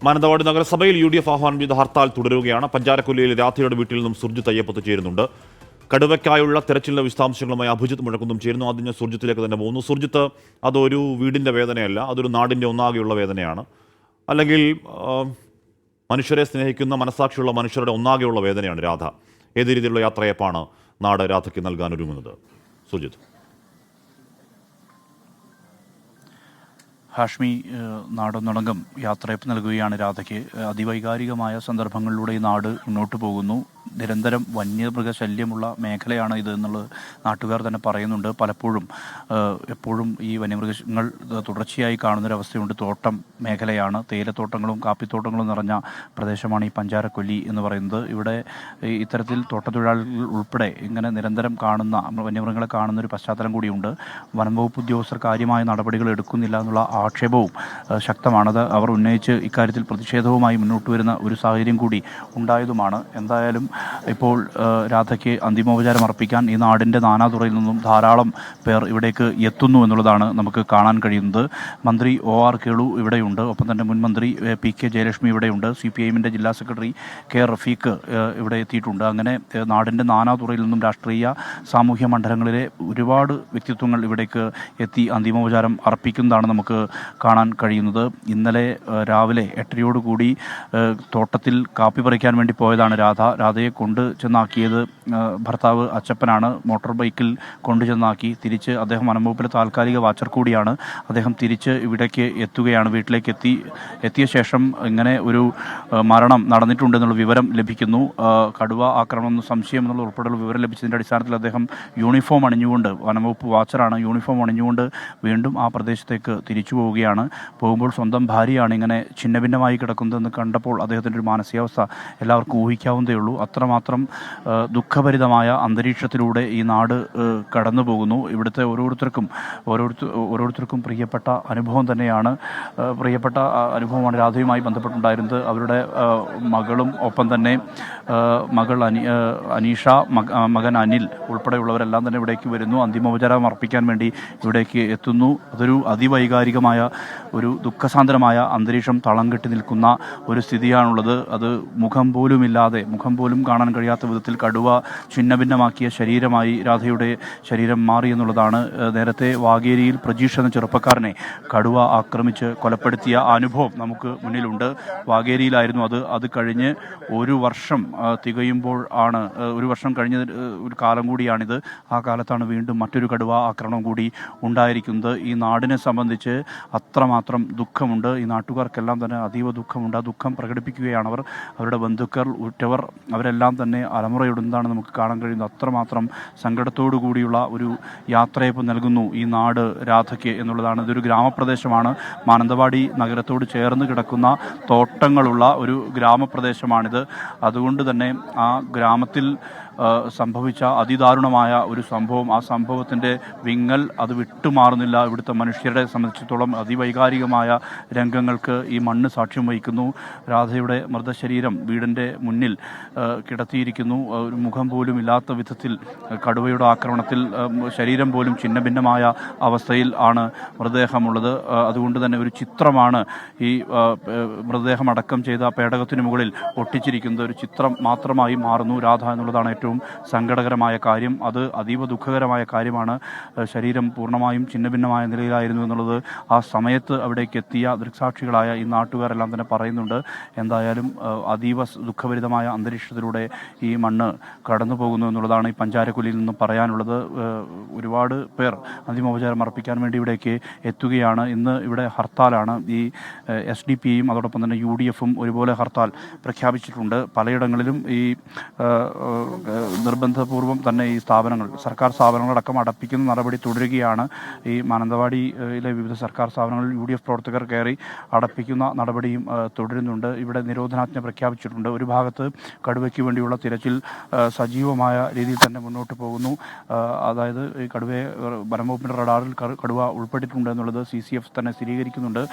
മാനന്തവാടി നഗരസഭയിൽ UDF ആഹ്വാനം ചെയ്ത ഹർത്താൽ തുടരുകയാണ്. പഞ്ചാരക്കൊല്ലിയിൽ രാധയുടെ വീട്ടിൽ നിന്നും സുർജിത്ത് അയ്യപ്പത്ത് ചേരുന്നുണ്ട്. കടുവയ്ക്കായുള്ള തെരച്ചിലിന്റെ വിശദാംശങ്ങളുമായി അഭിജിത്ത് മുഴക്കുന്നും ചേരുന്നു. ആദ്യം ഞാൻ സുർജിത്തിലേക്ക് തന്നെ പോകുന്നു. സുർജിത്ത്, അതൊരു വീടിന്റെ വേദനയല്ല, അതൊരു നാടിന്റെ ഒന്നാകെയുള്ള വേദനയാണ്. അല്ലെങ്കിൽ മനുഷ്യരെ സ്നേഹിക്കുന്ന മനസാക്ഷിയുള്ള മനുഷ്യരുടെ ഒന്നാകെയുള്ള വേദനയാണ് രാധ. ഏത് രീതിയിലുള്ള യാത്രയപ്പാണ് നാട് രാധയ്ക്ക് നൽകാൻ ഒരുങ്ങുന്നത്? സുർജിത്ത്. ഹാഷ്മി, നാടൊന്നടങ്കം യാത്രയപ്പ് നൽകുകയാണ് രാധയ്ക്ക്. അതിവൈകാരികമായ സന്ദർഭങ്ങളിലൂടെ ഈ നാട് മുന്നോട്ട് പോകുന്നു. നിരന്തരം വന്യമൃഗശല്യമുള്ള മേഖലയാണ് ഇത് എന്നുള്ളത് നാട്ടുകാർ തന്നെ പറയുന്നുണ്ട്. പലപ്പോഴും എപ്പോഴും ഈ വന്യമൃഗങ്ങൾ തുടർച്ചയായി കാണുന്നൊരവസ്ഥയുണ്ട്. തോട്ടം മേഖലയാണ്, തേയിലത്തോട്ടങ്ങളും കാപ്പിത്തോട്ടങ്ങളും നിറഞ്ഞ പ്രദേശമാണ് ഈ പഞ്ചാരക്കൊല്ലി എന്ന് പറയുന്നത്. ഇവിടെ ഇത്തരത്തിൽ തോട്ടത്തൊഴിലാളികൾ ഉൾപ്പെടെ ഇങ്ങനെ നിരന്തരം കാണുന്ന വന്യമൃഗങ്ങളെ കാണുന്നൊരു പശ്ചാത്തലം കൂടിയുണ്ട്. വനംവകുപ്പ് ഉദ്യോഗസ്ഥർ കാര്യമായ നടപടികൾ എടുക്കുന്നില്ല എന്നുള്ള ആക്ഷേപവും ശക്തമാണത്. അവർ ഉന്നയിച്ച് ഇക്കാര്യത്തിൽ പ്രതിഷേധവുമായി മുന്നോട്ട് വരുന്ന ഒരു സാഹചര്യം കൂടി ഉണ്ടായതുമാണ്. എന്തായാലും ഇപ്പോൾ രാധയ്ക്ക് അന്തിമോപചാരം അർപ്പിക്കാൻ ഈ നാടിൻ്റെ നാനാതുറയിൽ നിന്നും ധാരാളം പേർ ഇവിടേക്ക് എത്തുന്നു എന്നുള്ളതാണ് നമുക്ക് കാണാൻ കഴിയുന്നത്. മന്ത്രി OR കേളു ഇവിടെയുണ്ട്. ഒപ്പം തന്നെ മുൻ മന്ത്രി PK ജയലക്ഷ്മി ഇവിടെയുണ്ട്. CPIM-ൻ്റെ ജില്ലാ സെക്രട്ടറി K റഫീഖ് ഇവിടെ എത്തിയിട്ടുണ്ട്. അങ്ങനെ നാടിൻ്റെ നാനാതുറയിൽ നിന്നും രാഷ്ട്രീയ സാമൂഹ്യ മണ്ഡലങ്ങളിലെ ഒരുപാട് വ്യക്തിത്വങ്ങൾ ഇവിടേക്ക് എത്തി അന്തിമോപചാരം അർപ്പിക്കുന്നതാണ് നമുക്ക് കാണാൻ കഴിയുന്നത്. ഇന്നലെ രാവിലെ 8:30 തോട്ടത്തിൽ കാപ്പി പറിക്കാൻ വേണ്ടി പോയതാണ് രാധയെ കൊണ്ട് ചെന്നാക്കിയത് ഭർത്താവ് അച്ചപ്പനാണ്. മോട്ടോർ ബൈക്കിൽ കൊണ്ടു ചെന്നാക്കി തിരിച്ച് അദ്ദേഹം വനംവകുപ്പിലെ താൽക്കാലിക വാച്ചർ കൂടിയാണ്. അദ്ദേഹം തിരിച്ച് ഇവിടേക്ക് എത്തുകയാണ്. വീട്ടിലേക്ക് എത്തിയ ശേഷം ഇങ്ങനെ ഒരു മരണം നടന്നിട്ടുണ്ടെന്നുള്ള വിവരം ലഭിക്കുന്നു. കടുവ ആക്രമണം സംശയം എന്നുള്ള ഉൾപ്പെടെയുള്ള വിവരം ലഭിച്ചതിൻ്റെ അടിസ്ഥാനത്തിൽ അദ്ദേഹം യൂണിഫോം അണിഞ്ഞുകൊണ്ട്, വനംവകുപ്പ് വാച്ചറാണ്, യൂണിഫോം അണിഞ്ഞുകൊണ്ട് വീണ്ടും ആ പ്രദേശത്തേക്ക് തിരിച്ചു പോവുകയാണ്. പോകുമ്പോൾ സ്വന്തം ഭാര്യയാണ് ഇങ്ങനെ ഛിന്നഭിന്നമായി കിടക്കുന്നതെന്ന് കണ്ടപ്പോൾ അദ്ദേഹത്തിൻ്റെ ഒരു മാനസികാവസ്ഥ എല്ലാവർക്കും ഊഹിക്കാവുന്നതേ ഉള്ളൂ. അത്രമാത്രം ദുഃഖഭരിതമായ അന്തരീക്ഷത്തിലൂടെ ഈ നാട് കടന്നു പോകുന്നു. ഇവിടുത്തെ ഓരോരുത്തർക്കും പ്രിയപ്പെട്ട അനുഭവം തന്നെയാണ്. പ്രിയപ്പെട്ട അനുഭവമാണ് രാധയുമായി ബന്ധപ്പെട്ടുണ്ടായിരുന്നത്. അവരുടെ മകളും ഒപ്പം തന്നെ മകൾ അനീഷ, മകൻ അനിൽ ഉൾപ്പെടെയുള്ളവരെല്ലാം തന്നെ ഇവിടേക്ക് വരുന്നു. അന്തിമോപചാരം അർപ്പിക്കാൻ വേണ്ടി ഇവിടേക്ക് എത്തുന്നു. അതൊരു അതിവൈകാരികമായ ഒരു ദുഃഖസാന്ദ്രമായ അന്തരീക്ഷം തളം കെട്ടി നിൽക്കുന്ന ഒരു സ്ഥിതിയാണുള്ളത്. അത് മുഖം പോലും കാണാൻ കഴിയാത്ത വിധത്തിൽ കടുവ ഛിന്നഭിന്നമാക്കിയ ശരീരമായി രാധയുടെ ശരീരം മാറി എന്നുള്ളതാണ്. നേരത്തെ വാഗേരിയിൽ പ്രജീഷ് എന്ന ചെറുപ്പക്കാരനെ കടുവ ആക്രമിച്ച് കൊലപ്പെടുത്തിയ അനുഭവം നമുക്ക് മുന്നിലുണ്ട്. വാഗേരിയിലായിരുന്നു അത് കഴിഞ്ഞ് ഒരു വർഷം തികയുമ്പോൾ ആണ്, ഒരു വർഷം കഴിഞ്ഞ ഒരു കാലം കൂടിയാണിത്. ആ കാലത്താണ് വീണ്ടും മറ്റൊരു കടുവ ആക്രമണം കൂടി ഉണ്ടായിരിക്കുന്നത്. ഈ നാടിനെ സംബന്ധിച്ച് അത്രമാത്രം ദുഃഖമുണ്ട്. ഈ നാട്ടുകാർക്കെല്ലാം തന്നെ അതീവ ദുഃഖമുണ്ട്. ആ ദുഃഖം പ്രകടിപ്പിക്കുകയാണ് അവരുടെ ബന്ധുക്കൾ, ഉറ്റവർ, അവരെല്ലാം തന്നെ അലമുറയിടുന്നതാണ് നമുക്ക് കാണാൻ കഴിയുന്നത്. അത്രമാത്രം സങ്കടത്തോടു കൂടിയുള്ള ഒരു യാത്രയപ്പ് നൽകുന്നു ഈ നാട് രാധയ്ക്ക് എന്നുള്ളതാണ്. ഇതൊരു ഗ്രാമപ്രദേശമാണ്. മാനന്തവാടി നഗരത്തോട് ചേർന്ന് കിടക്കുന്ന തോട്ടങ്ങളുള്ള ഒരു ഗ്രാമപ്രദേശമാണിത്. അതുകൊണ്ട് തന്നെ ആ ഗ്രാമത്തിൽ സംഭവിച്ച അതിദാരുണമായ ഒരു സംഭവം, ആ സംഭവത്തിൻ്റെ വിങ്ങൽ അത് വിട്ടുമാറുന്നില്ല. ഇവിടുത്തെ മനുഷ്യരെ സംബന്ധിച്ചിടത്തോളം അതിവൈകാരികമായ രംഗങ്ങൾക്ക് ഈ മണ്ണ് സാക്ഷ്യം വഹിക്കുന്നു. രാധയുടെ മൃതശരീരം വീടിൻ്റെ മുന്നിൽ കിടത്തിയിരിക്കുന്നു. ഒരു മുഖം പോലും ഇല്ലാത്ത വിധത്തിൽ കടുവയുടെ ആക്രമണത്തിൽ ശരീരം പോലും ഛിന്നഭിന്നമായ അവസ്ഥയിൽ ആണ് മൃതദേഹമുള്ളത്. അതുകൊണ്ട് തന്നെ ഒരു ചിത്രമാണ് ഈ മൃതദേഹം അടക്കം ചെയ്ത പേടകത്തിന് മുകളിൽ ഒട്ടിച്ചിരിക്കുന്നത്. ഒരു ചിത്രം മാത്രമായി മാറുന്നു രാധ എന്നുള്ളതാണ് ഏറ്റവും സങ്കടകരമായ കാര്യം. അത് അതീവ ദുഃഖകരമായ കാര്യമാണ്. ശരീരം പൂർണ്ണമായും ഛിന്നഭിന്നമായ നിലയിലായിരുന്നു എന്നുള്ളത് ആ സമയത്ത് അവിടേക്ക് എത്തിയ ദൃക്സാക്ഷികളായ ഈ നാട്ടുകാരെല്ലാം തന്നെ പറയുന്നുണ്ട്. എന്തായാലും അതീവ ദുഃഖഭരിതമായ അന്തരീക്ഷത്തിലൂടെ ഈ മണ്ണ് കടന്നു പോകുന്നു എന്നുള്ളതാണ് ഈ പഞ്ചാരക്കൊല്ലിയിൽ നിന്നും പറയാനുള്ളത്. ഒരുപാട് പേർ അന്തിമോപചാരം അർപ്പിക്കാൻ വേണ്ടി ഇവിടേക്ക് എത്തുകയാണ്. ഇന്ന് ഇവിടെ ഹർത്താലാണ്. ഈ SDP-യും അതോടൊപ്പം തന്നെ UDF-ഉം ഒരുപോലെ ഹർത്താൽ പ്രഖ്യാപിച്ചിട്ടുണ്ട്. പലയിടങ്ങളിലും ഈ നിർബന്ധപൂർവം തന്നെ ഈ സർക്കാർ സ്ഥാപനങ്ങളടക്കം അടപ്പിക്കുന്ന നടപടി തുടരുകയാണ്. ഈ മാനന്തവാടിയിലെ വിവിധ സർക്കാർ സ്ഥാപനങ്ങളിൽ UDF പ്രവർത്തകർ കയറി അടപ്പിക്കുന്ന നടപടിയും തുടരുന്നുണ്ട്. ഇവിടെ നിരോധനാജ്ഞ പ്രഖ്യാപിച്ചിട്ടുണ്ട്. ഒരു ഭാഗത്ത് കടുവയ്ക്ക് വേണ്ടിയുള്ള തിരച്ചിൽ സജീവമായ രീതിയിൽ തന്നെ മുന്നോട്ട് പോകുന്നു. അതായത് ഈ കടുവയെ വനംവകുപ്പിൻ്റെ റഡാറിൽ കടുവ ഉൾപ്പെട്ടിട്ടുണ്ട് എന്നുള്ളത് CCF തന്നെ സ്ഥിരീകരിക്കുന്നുണ്ട്.